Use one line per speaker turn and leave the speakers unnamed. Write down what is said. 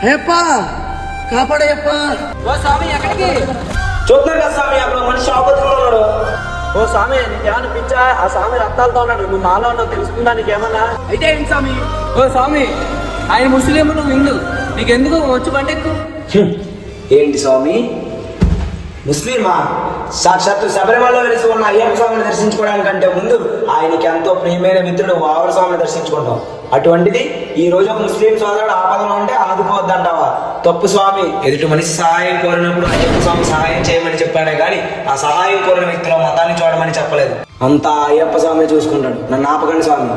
అయ్యప్పా కాపాడయ్యప్పా.
ఓ స్వామి ఎక్కడికి?
చూస్తున్నారు కదా స్వామి, అక్కడ మనిషి ఆపత్తులో ఉన్నాడు.
ఓ స్వామి నీకేమన్నా పిచ్చా? ఆ స్వామి రక్తాలతో ఉన్నాడు, నువ్వు మాలో ఉన్నావు, తెలుసుకుందా నీకేమన్నా? అయితే ఏంటి స్వామి? ఓ స్వామి, ఆయన ముస్లిం, నువ్వు హిందూ, నీకెందుకు వచ్చి బండెక్కు?
ఏంటి స్వామి ముస్లిమా? సాక్షాత్తు శబరిమలలో వెలిసి ఉన్న అయ్యప్ప స్వామిని దర్శించుకోవడానికంటే ముందు ఆయనకి ఎంతో ప్రియమైన మిత్రుడు వావర స్వామిని దర్శించుకుంటాం. అటువంటిది ఈ రోజు ఒక ముస్లిం సోదరుడు ఆపదలో ఉంటే ఆదుకోవద్దంటావా? తప్పు స్వామి. ఎదుటి మనిషి సహాయం కోరినప్పుడు అయ్యప్ప స్వామి సహాయం చేయమని చెప్పాడే గాని ఆ సహాయం కోరిన వ్యక్తిలో మతాన్ని చూడమని చెప్పలేదు. అంతా అయ్యప్ప స్వామి చూసుకుంటాడు. నన్ను ఆపకండి స్వామి.